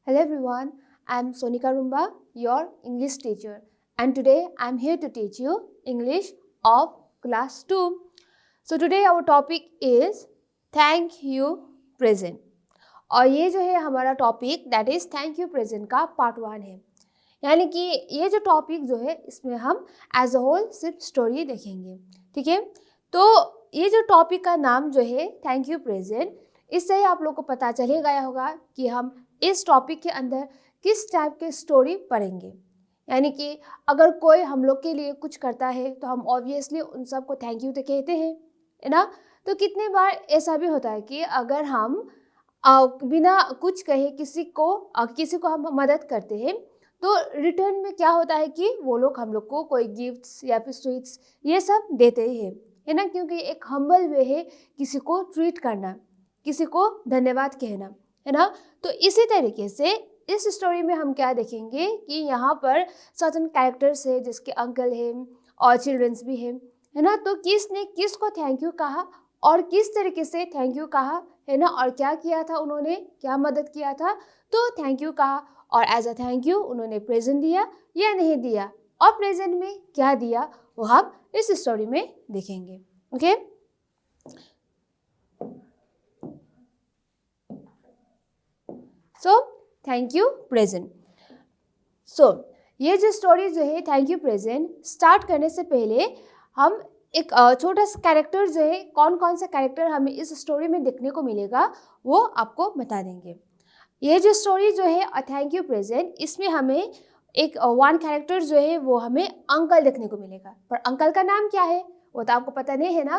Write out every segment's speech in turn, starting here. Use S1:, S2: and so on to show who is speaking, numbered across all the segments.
S1: Hello everyone, I am Sonika Rumba, your English teacher, and today I am here to teach you English of class 2. So today our topic is thank you present. और ये जो है हमारा topic that is thank you present का part 1 है। यानी कि ये जो टॉपिक जो है इसमें हम एज अ होल सिर्फ स्टोरी देखेंगे, ठीक है। तो ये जो टॉपिक का नाम जो है थैंक यू प्रेजेंट, इससे ही आप लोग को पता चल गया होगा कि हम इस टॉपिक के अंदर किस टाइप के स्टोरी पढ़ेंगे। यानी कि अगर कोई हम लोग के लिए कुछ करता है तो हम ऑब्वियसली उन सबको थैंक यू तो कहते हैं, है ना। तो कितने बार ऐसा भी होता है कि अगर हम बिना कुछ कहे किसी को हम मदद करते हैं तो रिटर्न में क्या होता है कि वो लोग हम लोग को कोई गिफ्ट्स या फिर स्वीट्स ये सब देते हैं, है ना। क्योंकि एक हम्बल वे है किसी को ट्रीट करना, किसी को धन्यवाद कहना, है ना। तो इसी तरीके से इस स्टोरी में हम क्या देखेंगे कि यहाँ पर सर्टन कैरेक्टर्स है जिसके अंकल है और चिल्ड्रंस भी है ना। तो किसने किसको थैंक यू कहा और किस तरीके से थैंक यू कहा, है ना, और क्या किया था उन्होंने, क्या मदद किया था, तो थैंक यू कहा। और एज अ थैंक यू उन्होंने प्रेजेंट दिया या नहीं दिया, और प्रेजेंट में क्या दिया वो हम इस स्टोरी में देखेंगे। Okay, so thank you present. So ये जो स्टोरी जो है थैंक यू प्रेजेंट स्टार्ट करने से पहले हम एक छोटा सा कैरेक्टर जो है, कौन कौन सा कैरेक्टर हमें इस स्टोरी में देखने को मिलेगा वो आपको बता देंगे। ये जो स्टोरी जो है थैंक यू प्रेजेंट, इसमें हमें एक वन कैरेक्टर जो है वो हमें अंकल देखने को मिलेगा। पर अंकल का नाम क्या है वो तो आपको पता नहीं है ना।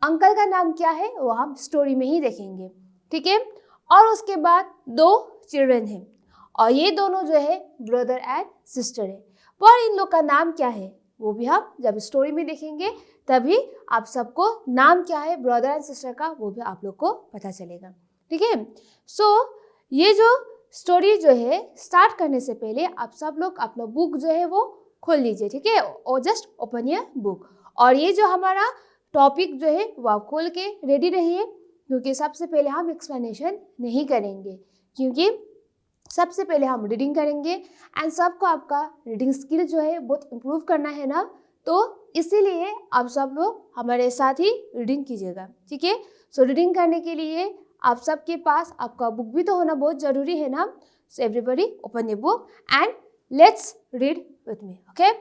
S1: अंकल का नाम क्या है वो हम स्टोरी में ही देखेंगे, ठीक है। और उसके बाद दो चिल्ड्रन हैं और ये दोनों जो है ब्रदर एंड सिस्टर है। पर इन लोग का नाम क्या है वो भी हम जब स्टोरी में देखेंगे तभी आप सबको नाम क्या है ब्रदर एंड सिस्टर का वो भी आप लोग को पता चलेगा, ठीक है। सो ये जो स्टोरी जो है स्टार्ट करने से पहले आप सब लोग अपना बुक जो है वो खोल लीजिए, ठीक है। और जस्ट ओपन योर बुक और ये जो हमारा टॉपिक जो है वो आप खोल के रेडी रहिए, क्योंकि सबसे पहले हम एक्सप्लेनेशन नहीं करेंगे, क्योंकि सबसे पहले हम रीडिंग करेंगे एंड सबको आपका रीडिंग स्किल जो है बहुत इम्प्रूव करना है ना। तो इसीलिए आप सब लोग हमारे साथ ही रीडिंग कीजिएगा, ठीक है। सो रीडिंग करने के लिए आप सबके पास आपका बुक भी तो होना बहुत ज़रूरी है ना। So everybody open the book and let's read with me, okay.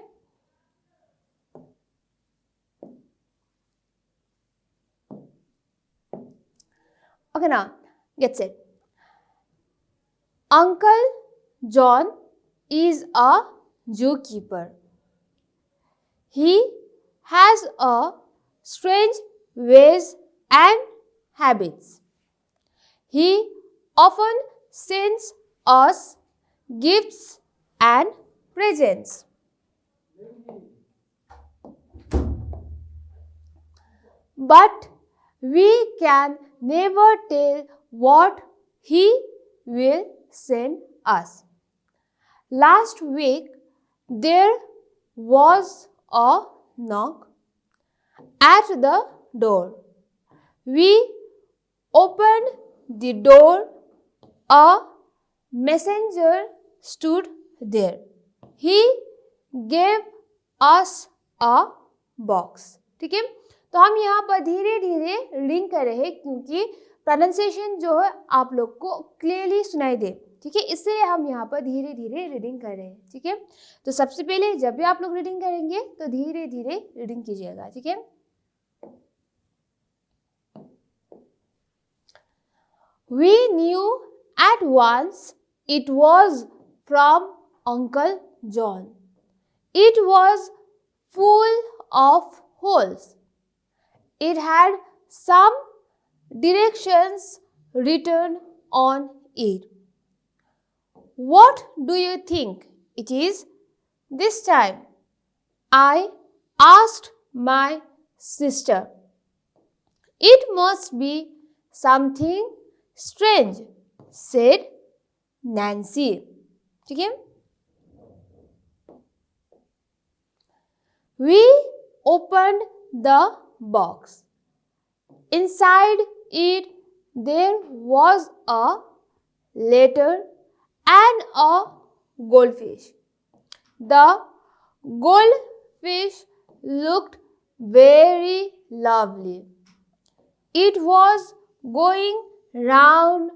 S1: Okay, now get set. Uncle John is a zookeeper. He has a strange ways and habits. He often sends us gifts and presents. But we can never tell what he will send us. Last week there was a knock at the door. We opened the door. A messenger stood there. He gave us a box. ठीक है, तो हम यहाँ पर धीरे धीरे reading कर रहे हैं क्योंकि प्रोनाउंसिएशन जो है आप लोग को क्लियरली सुनाई दे, ठीक है। इसलिए हम यहाँ पर धीरे धीरे रीडिंग कर रहे हैं, ठीक है। तो सबसे पहले जब भी आप लोग रीडिंग करेंगे तो धीरे धीरे रीडिंग कीजिएगा, ठीक है। We knew at once it was from Uncle John. It was full of holes. It had some directions written on it. What do you think it is this time? I asked my sister. It must be something strange, said Nancy. ठीक है, we opened the box. Inside it there was a letter and a goldfish. The goldfish looked very lovely. It was going round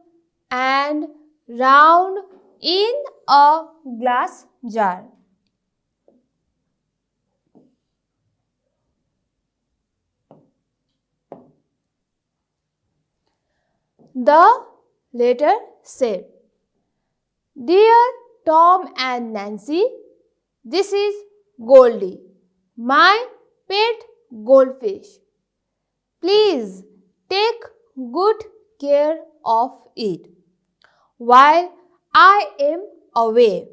S1: and round in a glass jar. The letter said, "Dear Tom and Nancy, this is Goldie, my pet goldfish. Please take good care of it while I am away.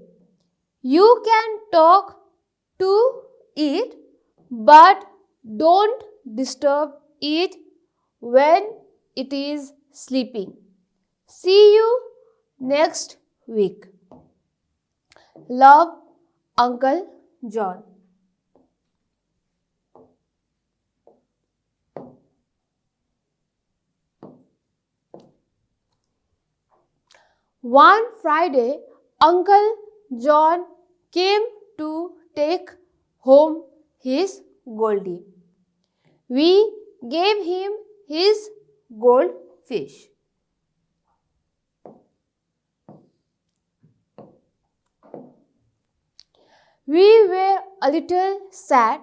S1: You can talk to it, but don't disturb it when it is sleeping. See you next week. Love, Uncle John." One Friday, Uncle John came to take home his Goldie. We gave him his goldfish. We were a little sad.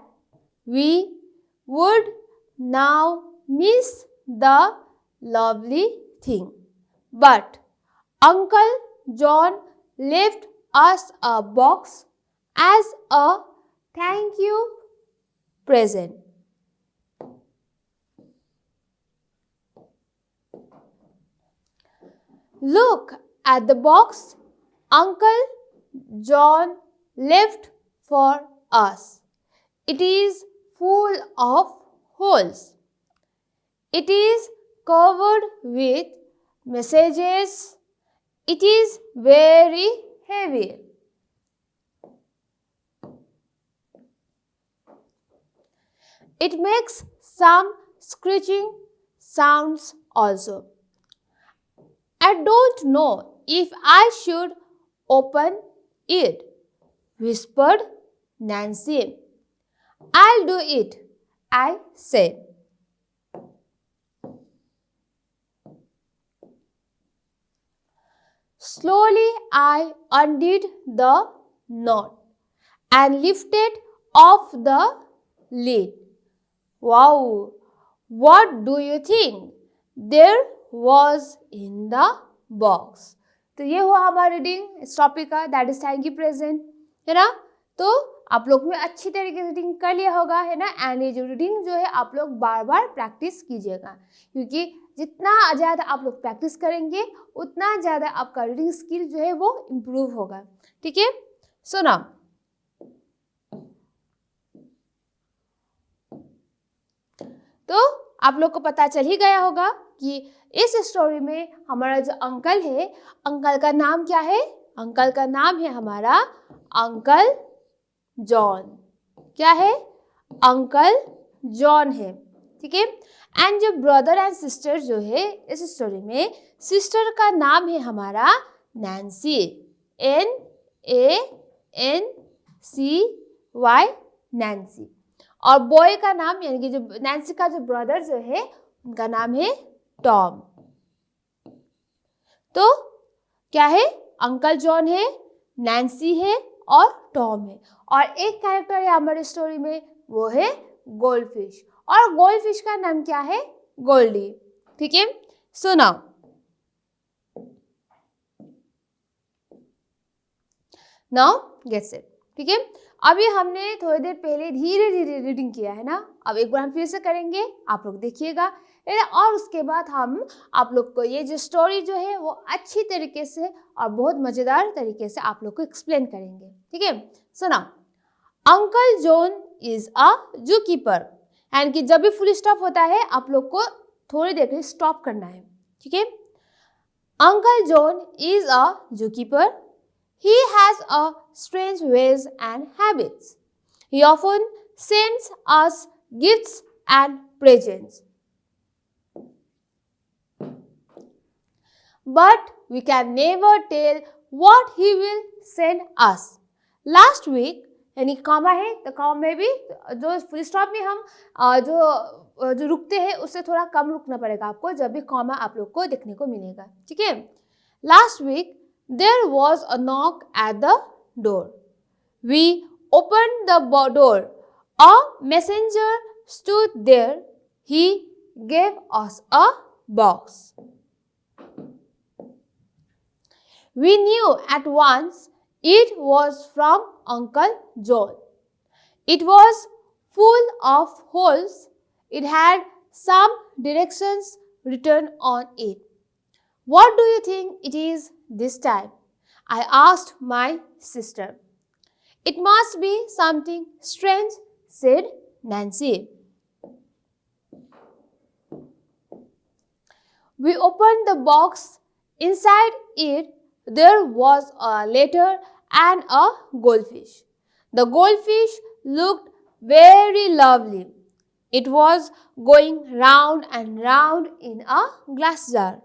S1: We would now miss the lovely thing. But Uncle John left us a box as a thank you present. Look at the box Uncle John left for us. It is full of holes. It is covered with messages. It is very heavy. It makes some screeching sounds also. I don't know if I should open it, whispered Nancy. I'll do it, I said. Slowly I undid the knot and lifted off the lid. Wow! What do you think there was in the box? तो ये हुआ हमारा reading इस topic का, that is thank you present, है ना। तो आप लोग में अच्छी तरीके से रीडिंग कर लिया होगा, है ना। एंड ये जो रीडिंग जो है आप लोग बार बार प्रैक्टिस कीजिएगा, क्योंकि जितना ज़्यादा आप लोग प्रैक्टिस करेंगे उतना ज़्यादा आपका रीडिंग स्किल जो है वो इम्प्रूव होगा, ठीक है। सो नाउ तो आप लोग को पता चल ही गया होगा कि इस स्टोरी में हमारा जो अंकल है, अंकल का नाम क्या है? अंकल का नाम है हमारा अंकल जॉन। क्या है? अंकल जॉन है, ठीक है। एंड जो ब्रदर एंड सिस्टर जो है इस स्टोरी में, सिस्टर का नाम है हमारा नैन्सी, NANCY, नैन्सी। और बॉय का नाम यानी कि जो नैन्सी का जो ब्रदर जो है उनका नाम है टॉम। तो क्या है? अंकल जॉन है, नैन्सी है और टॉम है। और एक कैरेक्टर है हमारे स्टोरी में, वो है गोल्डफिश। और गोल्डफिश का नाम क्या है? गोल्डी, ठीक है। सो नाउ गेट्स इट, ठीक है। अभी हमने थोड़ी देर पहले धीरे धीरे रीडिंग किया है ना, अब एक बार हम फिर से करेंगे, आप लोग देखिएगा, और उसके बाद हम आप लोग को ये जो स्टोरी जो है वो अच्छी तरीके से और बहुत मज़ेदार तरीके से आप लोग को एक्सप्लेन करेंगे, ठीक है। So now uncle John is a जू कीपर, एंड कि जब भी फुल स्टॉप होता है आप लोग को थोड़ी देर के लिए स्टॉप करना है, ठीक है। अंकल जॉन इज अ जू keeper. He has a strange ways and habits. He often sends us gifts and presents. But we can never tell what he will send us. Last week यानी comma है तो comma में भी जो full stop में हम जो रुकते हैं उससे थोड़ा कम रुकना पड़ेगा आपको जब भी कॉमा आप लोग को देखने को मिलेगा. ठीक है. Last week there was a knock at the door. We opened the door. A messenger stood there. He gave us a box. We knew at once it was from Uncle John. It was full of holes. It had some directions written on it. What do you think it is this time? I asked my sister. It must be something strange, said Nancy. We opened the box. Inside it, there was a letter and a goldfish. The goldfish looked very lovely. It was going round and round in a glass jar.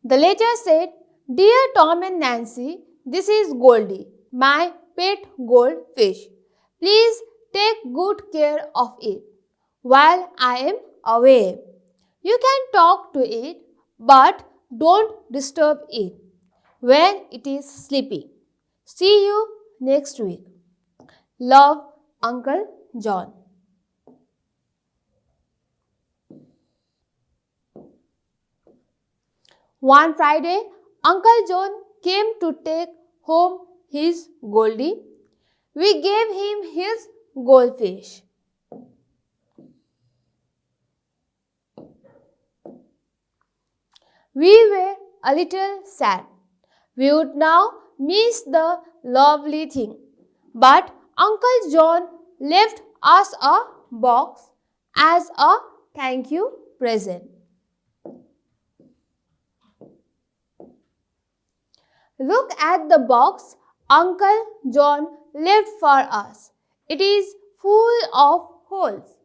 S1: The letter said, Dear Tom and Nancy, this is Goldie, my pet goldfish. Please take good care of it while I am away. You can talk to it, but don't disturb it when it is sleeping. See you next week. Love, Uncle John. One Friday, Uncle John came to take home his Goldie. We gave him his goldfish. We were a little sad. We would now miss the lovely thing. But Uncle John left us a box as a thank you present. Look at the box Uncle John left for us. It is full of holes.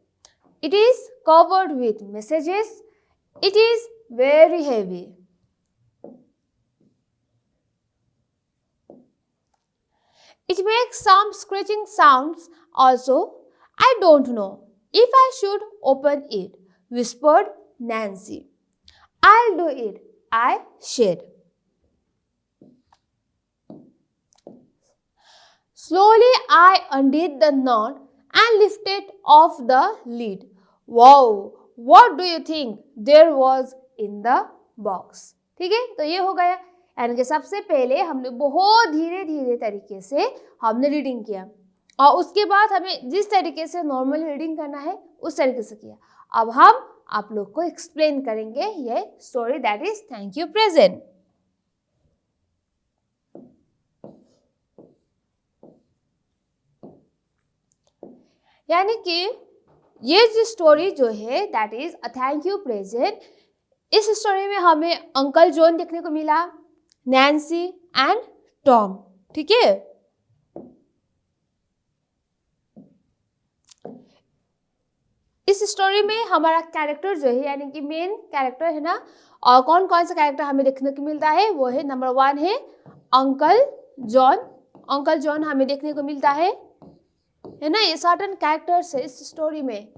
S1: It is covered with messages. It is very heavy. It makes some scratching sounds also. I don't know if I should open it, whispered Nancy. I'll do it, I said. Slowly I undid the knot and lifted off the lid. Wow, what do you think there was in the box? ठीक है, तो ये हो गया. यानी कि सबसे पहले हमने बहुत धीरे धीरे तरीके से हमने रीडिंग किया और उसके बाद हमें जिस तरीके से नॉर्मल रीडिंग करना है उस तरीके से किया. अब हम आप लोग को एक्सप्लेन करेंगे ये story that is thank you present. यानी कि ये जो स्टोरी जो है that is a thank you present. इस स्टोरी में हमें अंकल जॉन देखने को मिला, नैन्सी एंड टॉम. ठीक है, इस स्टोरी में हमारा कैरेक्टर जो है यानी कि मेन कैरेक्टर है ना, और कौन कौन सा कैरेक्टर हमें देखने को मिलता है वो है नंबर 1 है अंकल जॉन. अंकल जॉन हमें देखने को मिलता है ना. ये सर्टेन कैरेक्टर्स है इस स्टोरी में.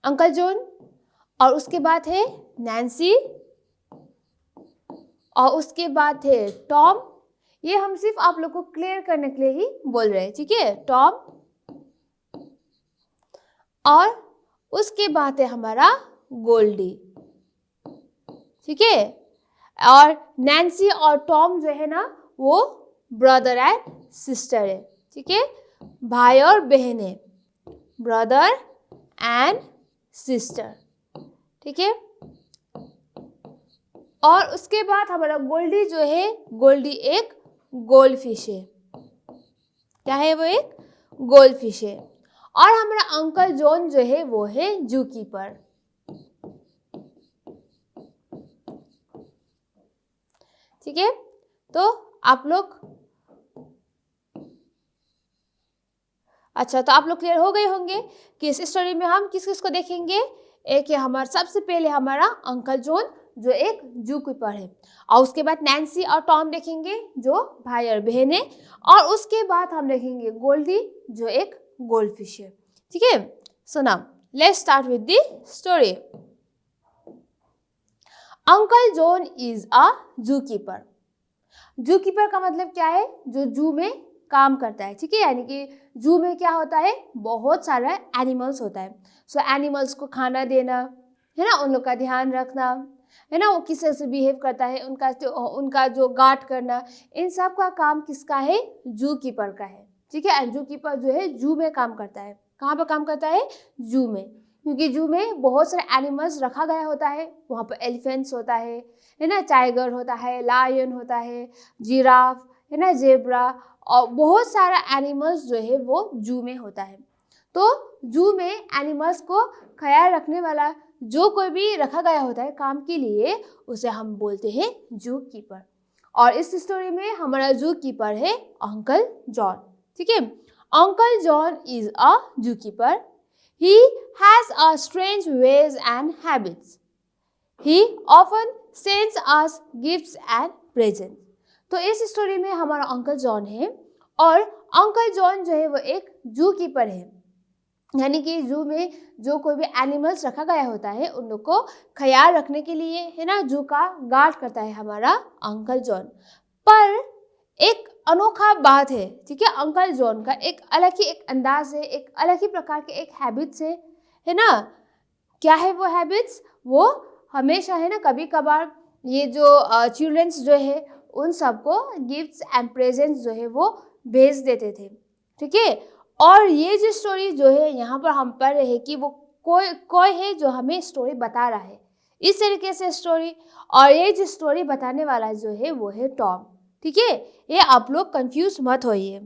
S1: अंकल जॉन और उसके बाद है नैन्सी और उसके बाद है टॉम. ये हम सिर्फ आप लोग को क्लियर करने के लिए ही बोल रहे हैं. ठीक है, टॉम और उसके बाद है हमारा गोल्डी. ठीक है, और नैन्सी और टॉम जो है ना वो ब्रदर एंड सिस्टर है. ठीक है, भाई और बहन है, ब्रदर एंड सिस्टर. ठीक है, और उसके बाद हमारा गोल्डी जो है, गोल्डी एक गोल्ड फिश है. क्या है वो? एक गोल्ड फिश है. और हमारा अंकल जॉन जो है वो है जू कीपर. ठीक है, तो आप लोग अच्छा, तो आप लोग क्लियर हो गए होंगे कि इस स्टोरी में हम किस किस को देखेंगे। एक है हमारा, सबसे पहले हमारा अंकल जॉन जो एक जू कीपर है, और उसके बाद नैन्सी और टॉम देखेंगे जो भाई और बहन है, और उसके बाद हम देखेंगे गोल्डी जो एक गोल्ड फिश है। ठीक है, so now let's start with the story. Uncle John is a जू कीपर। जू कीपर का मतलब क्या है, जो जू में काम करता है। ठीक है, यानी कि जू में क्या होता है, बहुत सारा एनिमल्स होता है। सो एनिमल्स को खाना देना है ना, उन लोग का ध्यान रखना है ना, वो किस तरह से बिहेव करता है, उनका जो गार्ड करना, इन सब का काम किसका है, जू कीपर का है। ठीक है, जू कीपर जो है जू में काम करता है। कहाँ पर काम करता है, जू में, क्योंकि जू में बहुत सारे एनिमल्स रखा गया होता है। वहाँ पर एलिफेंट्स होता है ना, टाइगर होता है, लायन होता है, जिराफ है ना, जेब्रा, और बहुत सारा एनिमल्स जो है वो जू में होता है। तो जू में एनिमल्स को ख्याल रखने वाला जो कोई भी रखा गया होता है काम के लिए, उसे हम बोलते हैं जू कीपर। और इस स्टोरी में हमारा जू कीपर है अंकल जॉन। ठीक है, अंकल जॉन इज अ जू keeper. He has a strange ways and habits. He often sends us gifts and presents. तो इस स्टोरी में हमारा अंकल जॉन है, और अंकल जॉन जो है वो एक जू कीपर है, यानी कि जू में जो कोई भी एनिमल्स रखा गया होता है उन लोग को ख्याल रखने के लिए है ना, जू का गार्ड करता है हमारा अंकल जॉन। पर एक अनोखा बात है, ठीक है, अंकल जॉन का एक अलग ही एक अंदाज है, एक अलग ही प्रकार के एक हैबिट्स है ना। क्या है वो हैबिट्स, वो हमेशा है ना, कभी कभार ये जो चिल्ड्रंस जो है उन सबको गिफ्ट्स एंड प्रेजेंट्स जो है वो भेज देते थे। ठीक है, और ये जो स्टोरी जो है यहाँ पर हम पढ़ रहे हैं कि वो कोई है जो हमें स्टोरी बता रहा है, इस तरीके से स्टोरी। और ये जो स्टोरी बताने वाला जो है वो है टॉम। ठीक है, ये आप लोग कंफ्यूज मत होइए।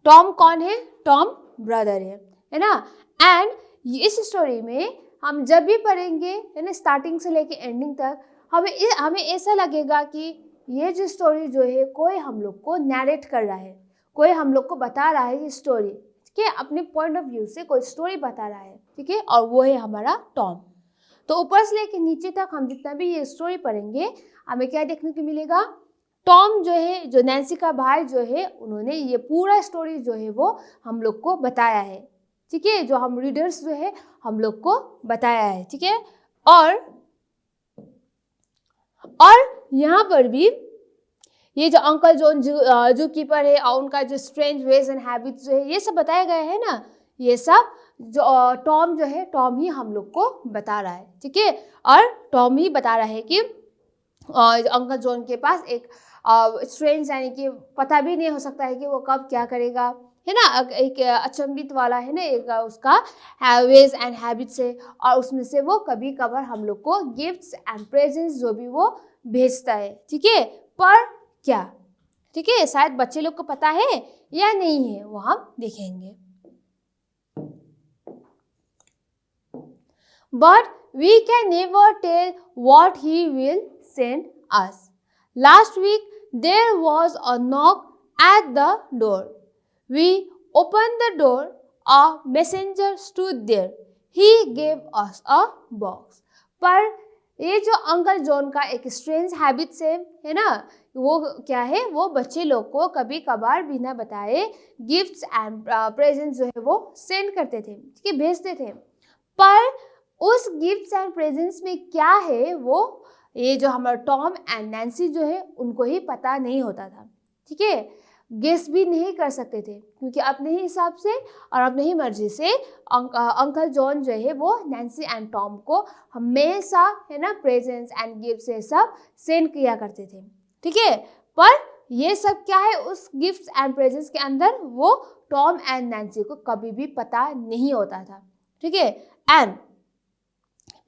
S1: टॉम कौन है, टॉम ब्रदर है ना। एंड इस स्टोरी में हम जब भी पढ़ेंगे है ना, स्टार्टिंग से लेके एंडिंग तक, हमें ऐसा लगेगा कि ये जो स्टोरी जो है कोई हम लोग को नैरेट कर रहा है, कोई हम लोग को बता रहा है ये स्टोरी। ठीक है, अपने पॉइंट ऑफ व्यू से कोई स्टोरी बता रहा है। ठीक है, और वो है हमारा टॉम। तो ऊपर से लेके नीचे तक हम जितना भी ये स्टोरी पढ़ेंगे, हमें क्या देखने को मिलेगा, टॉम जो है, जो नैन्सी का भाई जो है, उन्होंने ये पूरा स्टोरी जो है वो हम लोग को बताया है। ठीक है, जो हम रीडर्स जो है हम लोग को बताया है। ठीक है, और यहाँ पर भी ये जो अंकल जॉन जू कीपर है और उनका जो स्ट्रेंज वेज एंड हैबिट्स जो है ये सब बताया गया है ना, ये सब जो टॉम जो है, टॉम ही हम लोग को बता रहा है। ठीक है, और टॉम ही बता रहा है कि अंकल जॉन के पास एक स्ट्रेंज, यानी कि पता भी नहीं हो सकता है कि वो कब क्या करेगा, है ना, एक अचंभित वाला है ना, एक उसका वेज एंड हैबिट्स है, और उसमें से वो कभी कभार हम लोग को गिफ्ट्स एंड प्रेजेंट्स जो भी वो भेजता है। ठीक है, पर क्या, ठीक है, शायद बच्चे लोग को पता है या नहीं है, वो हम देखेंगे। But we can never tell what he will send us. Last week there was a knock at the door. We opened the door. A messenger stood there. He gave us a box. पर ये जो uncle John का एक strange habits है ना, वो क्या है, वो बच्चे लोग को कभी कभार बिना बताए गिफ्ट्स एंड प्रेजेंट्स जो है वो सेंड करते थे, ठीक है, भेजते थे। पर उस गिफ्ट्स एंड प्रेजेंट्स में क्या है, वो ये जो हमारा टॉम एंड नैन्सी जो है उनको ही पता नहीं होता था। ठीक है, गेस भी नहीं कर सकते थे, क्योंकि अपने ही हिसाब से और अपने ही मर्जी से अंकल जॉन जो है वो नैन्सी एंड टॉम को हमेशा है ना प्रेजेंट्स एंड गिफ्ट्स ये सब सेंड किया करते थे। ठीक है, पर ये सब क्या है, उस गिफ्ट्स एंड प्रेजेंट्स के अंदर वो टॉम एंड नैन्सी को कभी भी पता नहीं होता था। ठीक है, एंड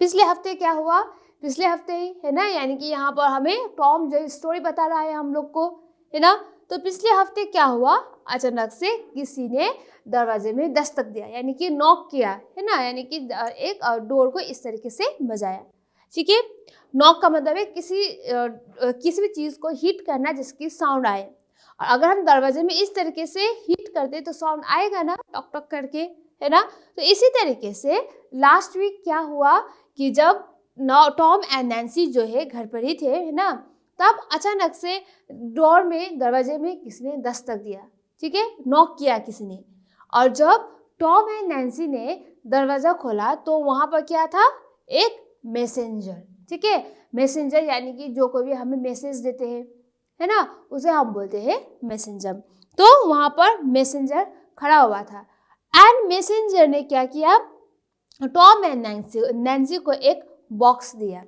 S1: पिछले हफ्ते क्या हुआ, पिछले हफ्ते ही है ना, यानी कि यहाँ पर हमें टॉम जो स्टोरी बता रहा है हम लोग को, है ना। तो पिछले हफ्ते क्या हुआ, अचानक से किसी ने दरवाजे में दस्तक दिया, यानी कि नॉक किया, है ना, यानी कि एक डोर को इस तरीके से बजाया। ठीक है, नॉक का मतलब है किसी भी चीज़ को हिट करना जिसकी साउंड आए। और अगर हम दरवाजे में इस तरीके से हिट करते तो साउंड आएगा ना, टक टक करके, है ना। तो इसी तरीके से लास्ट वीक क्या हुआ कि जब टॉम एंड नैन्सी जो है घर पर ही थे, है ना, तब अचानक से डोर में, दरवाजे में किसी ने दस्तक दिया, ठीक है, नॉक किया किसी ने। और जब टॉम एंड नैन्सी ने दरवाज़ा खोला तो वहाँ पर क्या था, एक मैसेंजर, ठीक है। मैसेंजर यानी कि जो कोई भी हमें मैसेज देते हैं, है ना, उसे हम बोलते हैं मैसेंजर। तो वहाँ पर मैसेंजर खड़ा हुआ था एंड मैसेंजर ने क्या किया, टॉम एंड नैन्सी को एक बॉक्स दिया,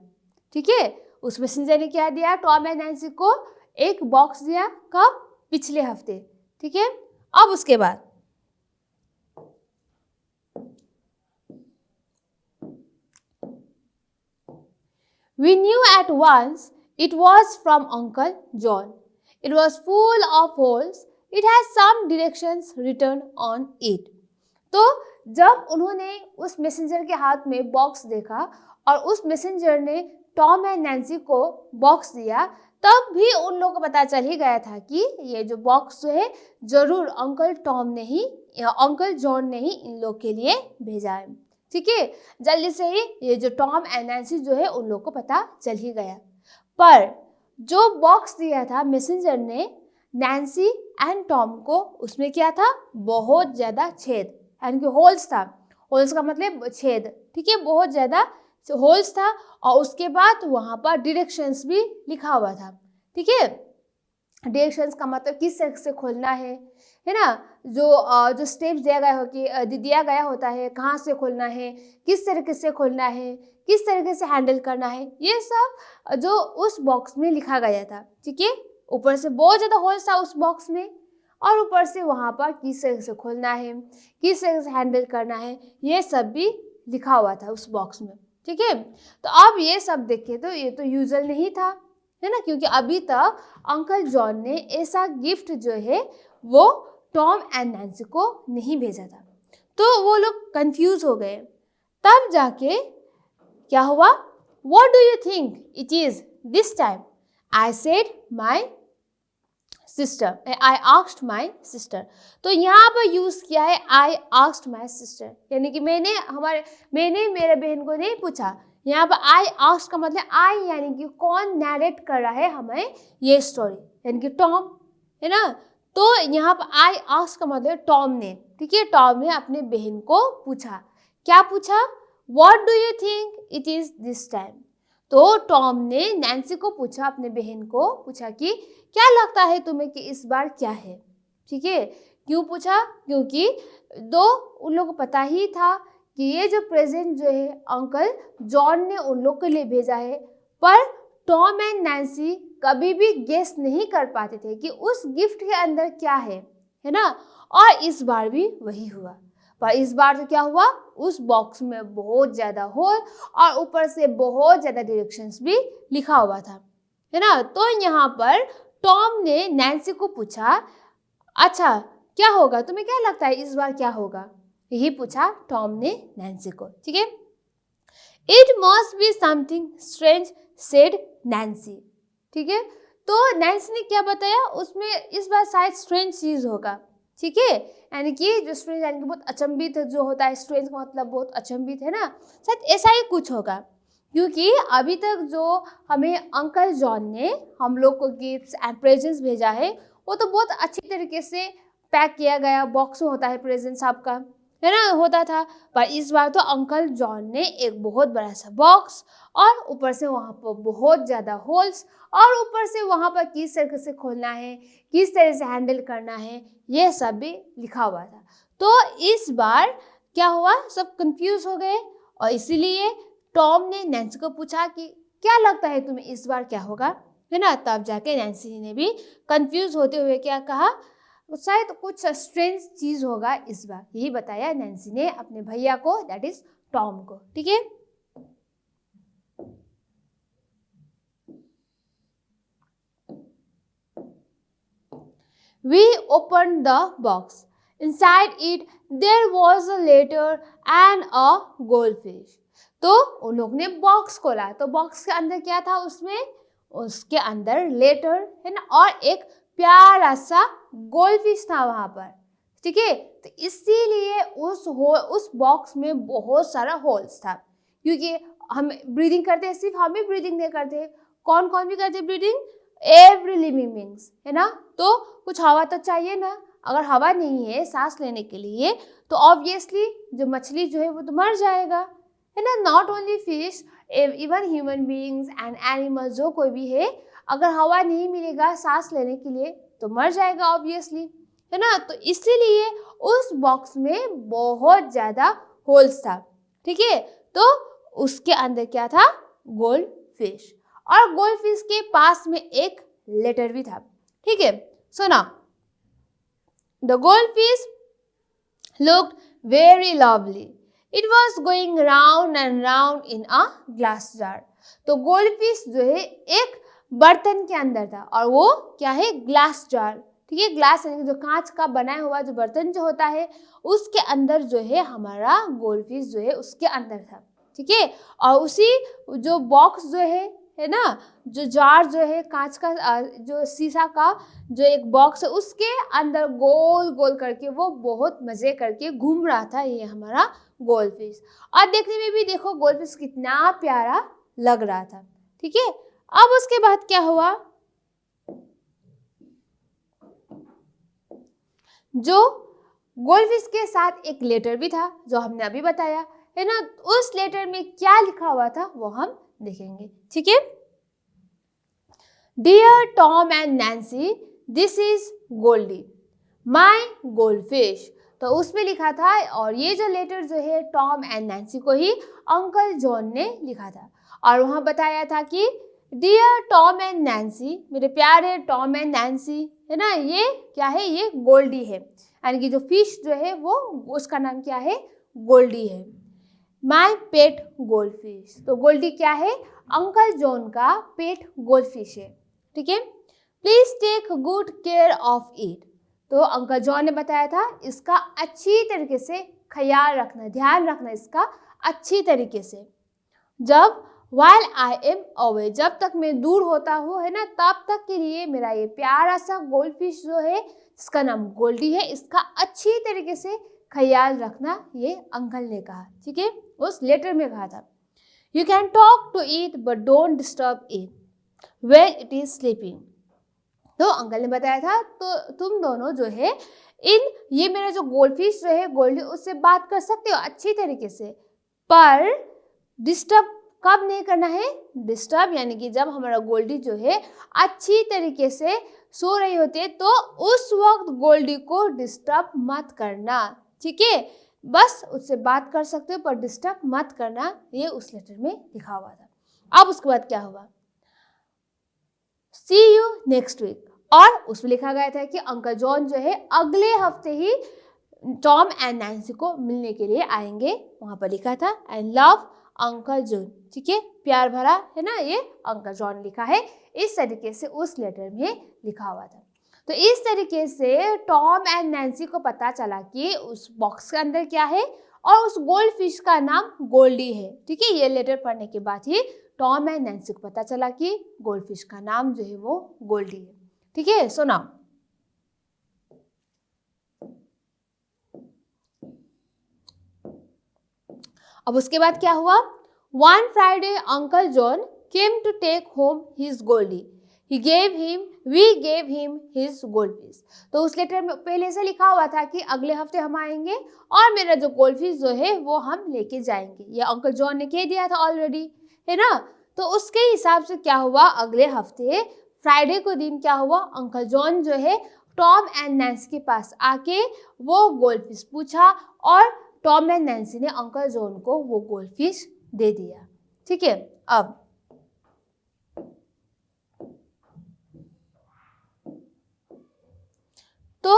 S1: ठीक है। उस मैसेंजर ने क्या दिया, टॉम एंड नैन्सी को एक बॉक्स दिया, कब, पिछले हफ्ते, ठीक है। अब उसके बाद we knew at once it was from Uncle John. It was full of holes. It has some directions written on it. तो जब उन्होंने उस मैसेंजर के हाथ में बॉक्स देखा और उस मैसेंजर ने टॉम एंड नैन्सी को बॉक्स दिया, तब भी उन लोगों को पता चल ही गया था कि ये जो बॉक्स जो है जरूर अंकल टॉम ने ही या अंकल जॉन ने ही इन लोग के लिए भेजा है, ठीक है। जल्दी से ही ये जो टॉम एंड नैन्सी जो है उन लोग को पता चल ही गया। पर जो बॉक्स दिया था मैसेंजर ने नैन्सी एंड टॉम को, उसमें क्या था, बहुत ज़्यादा छेद, यानी कि होल्स था। होल्स का मतलब छेद, ठीक है, बहुत ज़्यादा होल्स था। और उसके बाद वहाँ पर डायरेक्शंस भी लिखा हुआ था, ठीक है। डायरेक्शंस का मतलब किस तरह से खोलना है ना, जो स्टेप्स दिया गया होता है, कहाँ से खोलना है, किस तरीके से खोलना है, किस तरीके से हैंडल करना है, ये सब जो उस बॉक्स में लिखा गया था, ठीक है। ऊपर से बहुत ज़्यादा होल्स था उस बॉक्स में, और ऊपर से वहाँ पर किस तरह से खोलना है, किस तरह से हैंडल करना है, ये सब भी लिखा हुआ था उस बॉक्स में, ठीक है। तो अब ये सब देखे तो ये तो यूजुअल नहीं था, है ना, क्योंकि अभी तक अंकल जॉन ने ऐसा गिफ्ट जो है वो टॉम एंड नैन्सी को नहीं भेजा था। तो वो लोग कंफ्यूज हो गए। तब जाके क्या हुआ, what do you think it is this time, I said my sister, I asked my sister. तो यहाँ पर यूज किया है आई आस्क्ड माई सिस्टर, यानी कि मैंने मेरे बहन को नहीं पूछा। यहाँ पर आई आस्क्ड का मतलब आई यानी कि कौन नैरेट कर रहा है हमें ये स्टोरी, यानी कि टॉम, है ना। तो यहाँ पर आई आस्क्ड का मतलब टॉम ने, ठीक है, टॉम ने अपने बहन को पूछा। क्या पूछा, what do you think it is this time. तो टॉम ने नैन्सी को पूछा, अपने बहन को पूछा कि क्या लगता है तुम्हें कि इस बार क्या है, ठीक है। क्यों पूछा, क्योंकि उन लोगों को पता ही था कि ये जो प्रेजेंट जो है अंकल जॉन ने उन लोग के लिए भेजा है। पर टॉम एंड नैन्सी कभी भी गेस नहीं कर पाते थे कि उस गिफ्ट के अंदर क्या है ना। और इस बार भी वही हुआ। पर इस बार तो क्या हुआ, उस बॉक्स में बहुत ज़्यादा होल और ऊपर से बहुत ज़्यादा डायरेक्शंस भी लिखा हुआ था, है ना। तो यहाँ पर टॉम ने नैन्सी को पूछा, अच्छा क्या होगा, तुम्हें क्या लगता है इस बार क्या होगा, यही पूछा टॉम ने नैन्सी को, ठीक है। It must be something strange said Nancy, ठीक है। तो नैन्सी ने क्या बताया, उसमें इस बार शायद स्ट्रेंज चीज़ होगा, ठीक है, यानी कि जो स्ट्रेंज यानी कि बहुत अचंभित जो होता है, स्ट्रेंज का मतलब बहुत अचंभित, है ना, शायद ऐसा ही कुछ होगा। क्योंकि अभी तक जो हमें अंकल जॉन ने हम लोग को गिफ्ट्स एंड प्रेजेंट्स भेजा है वो तो बहुत अच्छी तरीके से पैक किया गया बॉक्स में होता है प्रेजेंट सबका, है ना, होता था। पर इस बार तो अंकल जॉन ने एक बहुत बड़ा सा बॉक्स और ऊपर से वहाँ पर बहुत ज़्यादा होल्स और ऊपर से वहाँ पर किस तरीके से खोलना है, किस तरह से हैंडल करना है, ये सब भी लिखा हुआ था। तो इस बार क्या हुआ, सब कंफ्यूज हो गए और इसीलिए टॉम ने नैन्सी को पूछा कि क्या लगता है तुम्हें इस बार क्या होगा, है ना। तब जाके नैन्सी ने भी कंफ्यूज होते हुए क्या कहा, शायद कुछ स्ट्रेंज चीज़ होगा इस बार, यही बताया नैन्सी ने अपने भैया को, दैट इज टॉम को, ठीक है। We opened the box. Inside it there was a letter and a goldfish. तो उन लोग ने बॉक्स खोला तो बॉक्स के अंदर क्या था, उसके अंदर लेटर, है ना, और एक प्यारा सा गोल्डफिश था वहां पर, ठीक है। तो इसीलिए उस बॉक्स में बहुत सारा होल्स था, क्योंकि हम ब्रीदिंग करते हैं, सिर्फ हम ही ब्रीदिंग नहीं करते, कौन कौन भी करते ब्रीदिंग, एवरी लिविंग बीइंग्स, है ना। तो कुछ हवा तो चाहिए ना, अगर हवा नहीं है सांस लेने के लिए तो ऑब्वियसली जो मछली जो है वो तो मर जाएगा, है ना। Not only fish, even human beings and animals, जो कोई भी है, अगर हवा नहीं मिलेगा सांस लेने के लिए तो मर जाएगा ऑब्वियसली, है ना। तो इसीलिए उस बॉक्स में बहुत ज्यादा होल्स था, ठीक है। तो उसके अंदर क्या था, गोल्ड फिश, और गोल्ड फिश के पास में एक लेटर भी था, ठीक है। So now the gold fish looked very lovely. It was going round and round in a glass jar. तो गोल्ड फिश जो है एक बर्तन के अंदर था, और वो क्या है, ग्लास जार, ठीक है। ग्लास यानी जो कांच का बनाया हुआ जो बर्तन जो होता है, उसके अंदर जो है हमारा गोल्ड फिश जो है उसके अंदर था, ठीक है। और उसी जो बॉक्स जो है ना, जो जार जो है कांच का, जो शीशा का जो एक बॉक्स है, उसके अंदर गोल गोल करके वो बहुत मजे करके घूम रहा था ये हमारा गोल्ड फिश। और देखने में भी देखो गोल्ड फिश कितना प्यारा लग रहा था, ठीक है। अब उसके बाद क्या हुआ, जो गोल्ड फिश के साथ एक लेटर भी था जो हमने अभी बताया, है ना। उस लेटर में क्या लिखा हुआ था वो हम देखेंगे, ठीक है। Dear Tom and Nancy, this is Goldie my goldfish. तो उसमें लिखा था, और ये जो लेटर जो है टॉम एंड नैन्सी को ही अंकल जॉन ने लिखा था, और वहां बताया था कि डियर टॉम एंड नैन्सी, मेरे प्यारे टॉम एंड नैन्सी, है ना, ये क्या है, ये गोल्डी है, यानी कि जो फिश जो है वो उसका नाम क्या है, गोल्डी है। माई पेट गोल्ड फिश, तो गोल्डी क्या है, अंकल जॉन का पेट गोल्ड फिश है, ठीक है। Please take good care of it, तो अंकल जॉन ने बताया था इसका अच्छी तरीके से ख्याल रखना, ध्यान रखना इसका अच्छी तरीके से। जब while I am away, जब तक मैं दूर होता हूँ, है ना, तब तक के लिए मेरा ये प्यारा सा गोल्ड फिश जो है जिसका नाम गोल्डी है, इसका अच्छी तरीके से ख्याल रखना, ये अंकल ने कहा, ठीक है, उस लेटर में कहा था। You can talk to it but don't disturb it when it is sleeping, तो अंकल ने बताया था तो तुम दोनों जो है ये मेरा जो गोल्ड फिश जो है गोल्डी, उससे बात कर सकते हो अच्छी तरीके से, पर डिस्टर्ब कब नहीं करना है, डिस्टर्ब यानी कि जब हमारा गोल्डी जो है अच्छी तरीके से सो रही होती है तो उस वक्त गोल्डी को डिस्टर्ब मत करना, ठीक है। बस उससे बात कर सकते हो पर डिस्टर्ब मत करना, ये उस लेटर में लिखा हुआ था। अब उसके बाद क्या हुआ, सी यू नेक्स्ट वीक, और उसमें लिखा गया था कि अंकल जॉन जो है अगले हफ्ते ही टॉम एंड नैन्सी को मिलने के लिए आएंगे, वहां पर लिखा था एंड लव अंकल जॉन, ठीक है, प्यार भरा, है ना, ये अंकल जॉन लिखा है, इस तरीके से उस लेटर में लिखा हुआ था। तो इस तरीके से टॉम एंड नैन्सी को पता चला कि उस बॉक्स के अंदर क्या है, और उस गोल्ड फिश का नाम गोल्डी है, ठीक है। ये लेटर पढ़ने के बाद ही टॉम एंड नैन्सी को पता चला कि गोल्ड फिश का नाम जो है वो गोल्डी है, ठीक है। सो नाउ अब उसके बाद क्या हुआ, one Friday uncle John came to take home his Goldie, we gave him his goldfish. तो उस लेटर में पहले से लिखा हुआ था कि अगले हफ्ते हम आएंगे और मेरा जो गोल्ड फिश जो है वो हम लेके जाएंगे, ये अंकल जॉन ने कह दिया था ऑलरेडी, है ना। तो उसके हिसाब से क्या हुआ, अगले हफ्ते फ्राइडे को दिन क्या हुआ, अंकल जॉन जो है टॉम एंड नैन्सी के पास आके वो गोल्ड फिश पूछा, और टॉम एंड नैन्सी ने अंकल जॉन को वो गोल्ड फिश दे दिया, ठीक है। अब तो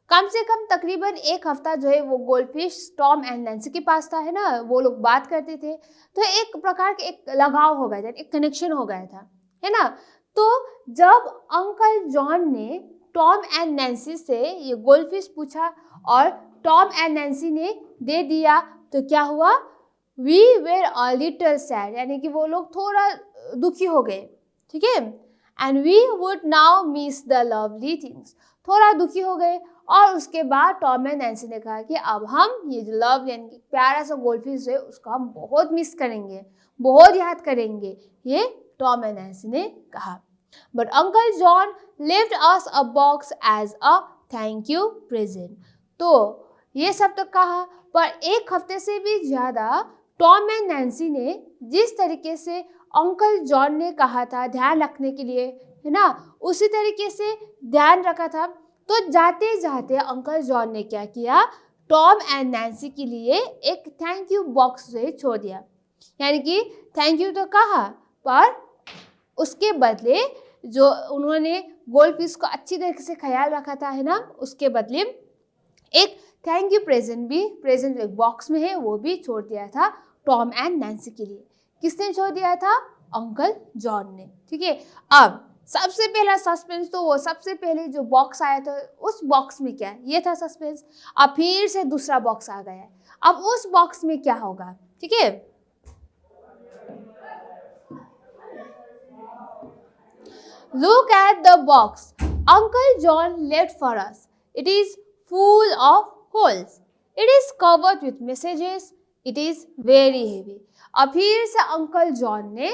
S1: कम से कम तकरीबन एक हफ्ता जो है वो gold fish Tom and Nancy के पास था, है ना, वो लोग बात करते थे, तो एक प्रकार के एक लगाव हो गया था, एक कनेक्शन हो गया था, है ना। तो जब अंकल जॉन ने टॉम एंड नैन्सी से ये गोल्ड फिश पूछा और टॉम एंड नैन्सी ने दे दिया, तो क्या हुआ, we were a little sad, यानी कि वो लोग थोड़ा दुखी हो गए, ठीक है। And we would now miss the lovely things. थोड़ा दुखी हो गए और उसके बाद टॉम एंड नैन्सी ने कहा कि अब हम ये जो लव यानी कि प्यारा सा गोल्डफिश है उसको हम बहुत मिस करेंगे, बहुत याद करेंगे, ये टॉम एंड नैन्सी ने कहा। But uncle John left us a box as a thank you present. तो ये सब तो कहा, पर एक हफ्ते से भी ज़्यादा टॉम एंड नैन्सी ने जिस तरीके से अंकल जॉन ने कहा था ध्यान रखने के लिए, है ना, उसी तरीके से ध्यान रखा था। तो जाते जाते अंकल जॉन ने क्या किया, टॉम एंड नैन्सी के लिए एक थैंक यू बॉक्स से छोड़ दिया। यानी कि थैंक यू तो कहा, पर उसके बदले जो उन्होंने गोल्डफिश को अच्छी तरीके से ख्याल रखा था, है ना, उसके बदले एक थैंक यू प्रेजेंट एक बॉक्स में है वो भी छोड़ दिया था टॉम एंड नैन्सी के लिए। किसने छोड़ दिया था? अंकल जॉन ने। ठीक है, अब सबसे पहला सस्पेंस तो वो सबसे पहले जो बॉक्स आया था उस बॉक्स में क्या, ये था सस्पेंस। अब फिर से दूसरा बॉक्स आ गया है, अब उस बॉक्स में क्या होगा? ठीक है, look at the box Uncle John left for us. It is full of holes. It is covered with messages. It is very heavy. अब फिर से अंकल जॉन ने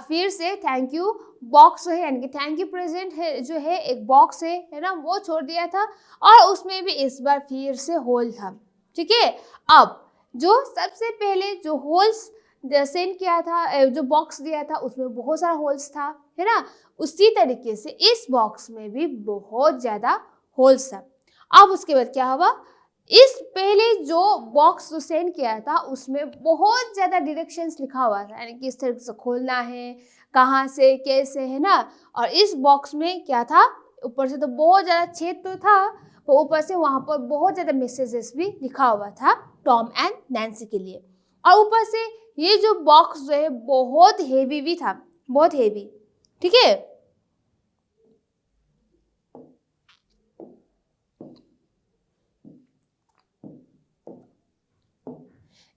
S1: फिर से थैंक यू बॉक्स है यानी कि थैंक यू प्रेजेंट है जो है एक बॉक्स है ना, वो छोड़ दिया था और उसमें भी इस बार फिर से होल था। ठीक है, अब जो सबसे पहले जो होल्स सेंड किया था, जो बॉक्स दिया था उसमें बहुत सारा होल्स था, है ना, उसी तरीके से इस बॉक्स में भी बहुत ज़्यादा होल्स था। अब उसके बाद क्या हुआ, इस पहले जो बॉक्स जो सेंड किया था उसमें बहुत ज़्यादा डायरेक्शंस लिखा हुआ था, यानी कि इस तरह से खोलना है, कहाँ से कैसे, है ना, और इस बॉक्स में क्या था, ऊपर से तो बहुत ज़्यादा छेद तो था, तो ऊपर से वहाँ पर बहुत ज़्यादा मैसेजेस भी लिखा हुआ था टॉम एंड नैन्सी के लिए। और ऊपर से ये जो बॉक्स जो है बहुत हेवी भी था, बहुत हेवी। ठीक है,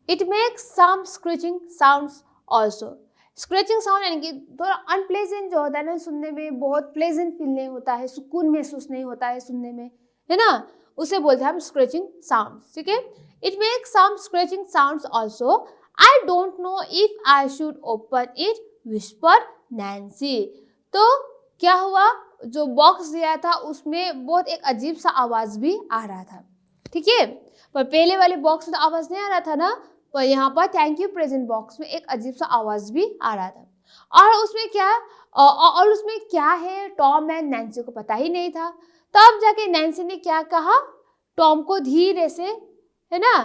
S1: it makes some scratching sounds also. Scratching sound यानी कि थोड़ा अनप्लेजेंट जो होता है ना सुनने में, बहुत प्लेजेंट फील नहीं होता है, सुकून महसूस नहीं होता है सुनने में, है ना, उसे बोलते हैं हम स्क्रैचिंग साउंड। ठीक है, it makes some scratching sounds also. I don't know if I should open it, whisper Nancy. तो क्या हुआ, जो बॉक्स दिया था उसमें बहुत एक अजीब सा आवाज़ भी आ रहा था। ठीक है, पर पहले वाले बॉक्स में तो आवाज़ नहीं आ रहा था ना, पर यहाँ पर थैंक यू प्रेजेंट बॉक्स में एक अजीब सा आवाज़ भी आ रहा था। और उसमें क्या है टॉम एंड नैन्सी को पता ही नहीं था। तब जाके नैन्सी ने क्या कहा, टॉम को धीरे से, है ना,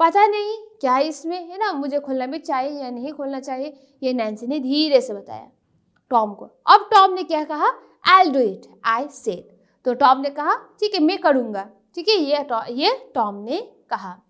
S1: पता नहीं क्या इसमें, है ना, मुझे खोलना भी चाहिए या नहीं खोलना चाहिए, ये नैन्सी ने धीरे से बताया टॉम को। अब टॉम ने क्या कहा, I'll do it, I said। तो टॉम ने कहा ठीक है मैं करूँगा। ठीक है, ये टॉम ने कहा।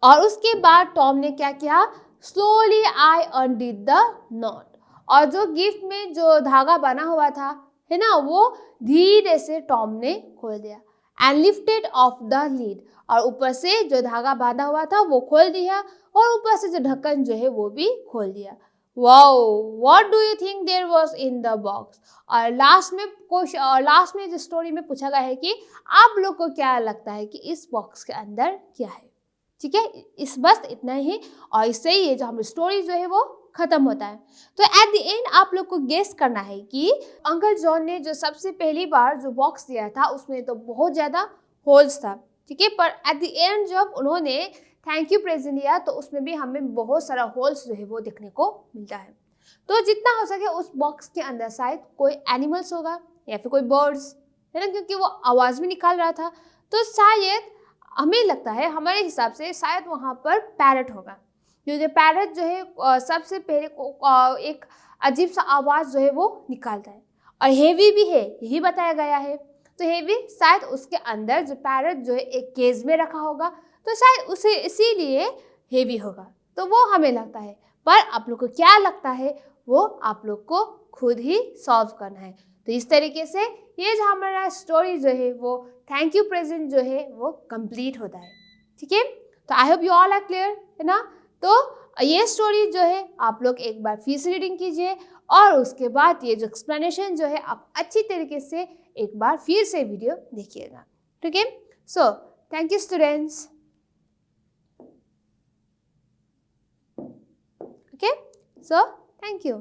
S1: और उसके बाद टॉम ने क्या किया, स्लोली आई अनडिड द नॉट। और जो गिफ्ट में जो धागा बना हुआ था, है ना, वो धीरे से टॉम ने खोल दिया। And lifted of the lead, और ऊपर से जो धागा बांधा हुआ था वो खोल दिया और ऊपर से जो ढक्कन जो है वो भी खोल दिया। Wow, what do you think there was in the box. और लास्ट में जो स्टोरी में पूछा गया है कि आप लोग को क्या लगता है कि इस बॉक्स के अंदर क्या है। ठीक है, इस बस इतना ही, और इससे ही ये जो हम स्टोरी जो है वो खत्म होता है। तो एट द एंड आप लोग को गेस करना है कि अंकल जॉन ने जो सबसे पहली बार जो बॉक्स दिया था उसमें तो बहुत ज़्यादा होल्स था। ठीक है, पर एट द एंड जब उन्होंने थैंक यू प्रेजेंट दिया तो उसमें भी हमें बहुत सारा होल्स जो है वो देखने को मिलता है। तो जितना हो सके उस बॉक्स के अंदर शायद कोई एनिमल्स होगा या फिर कोई बर्ड्स, है ना, क्योंकि वो आवाज़ भी निकाल रहा था। तो शायद हमें लगता है, हमारे हिसाब से शायद वहाँ पर पैरट होगा, क्योंकि पैरट जो है सबसे पहले एक अजीब सा आवाज़ जो है वो निकालता है और हेवी भी है, यही बताया गया है। तो हेवी शायद उसके अंदर जो पैरट जो है एक केज में रखा होगा, तो शायद उसे इसीलिए हेवी होगा, तो वो हमें लगता है। पर आप लोग को क्या लगता है वो आप लोग को खुद ही सॉल्व करना है। तो इस तरीके से ये जो हमारा स्टोरी जो है वो थैंक यू प्रेजेंट जो है वो कंप्लीट होता है। ठीक है, तो I hope you all are clear, है ना। तो ये स्टोरी जो है आप लोग एक बार फिर से रीडिंग कीजिए और उसके बाद ये जो एक्सप्लेनेशन जो है आप अच्छी तरीके से एक बार फिर से वीडियो देखिएगा. ठीक है. सो thank you students. Okay, so thank you.